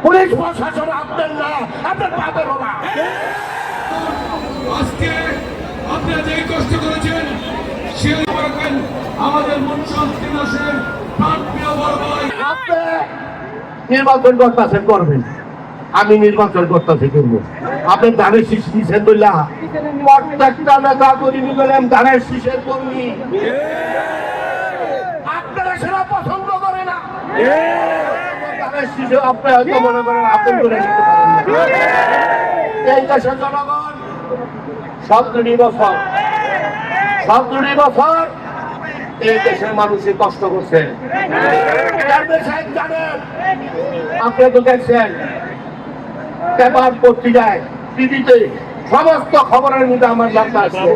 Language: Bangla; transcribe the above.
পুলিশ প্রশাসন আপনার না, আপনার বাপেরও না। আজকে আপনারা যে কষ্ট করেছেন সে আমাদের মনশান্তি দাসের প্রাণপ্রিয় বড় ভাই। আপনি নির্বাচন করতেছেন করবেন, আমি নির্বাচন করতেছি করবো। আপনি ধানের শীষ নিছেন বললা প্রত্যেকটা নেতা কর্মী বলেন ধানের শীষের কর্মী, আপনারা সেটা পছন্দ করে না। ধানের শীষে আপনি হয়তো মনে করেন আপনি করে নিতে পারেন না। এই দেশের জনগণ 17 বছর এই দেশের মানুষই কষ্ট করছে। জানেন, আপনি তো দেখছেন পেপার পত্রিকায় টিভিতে সমস্ত খবরের মধ্যে আমার নামটা আছে।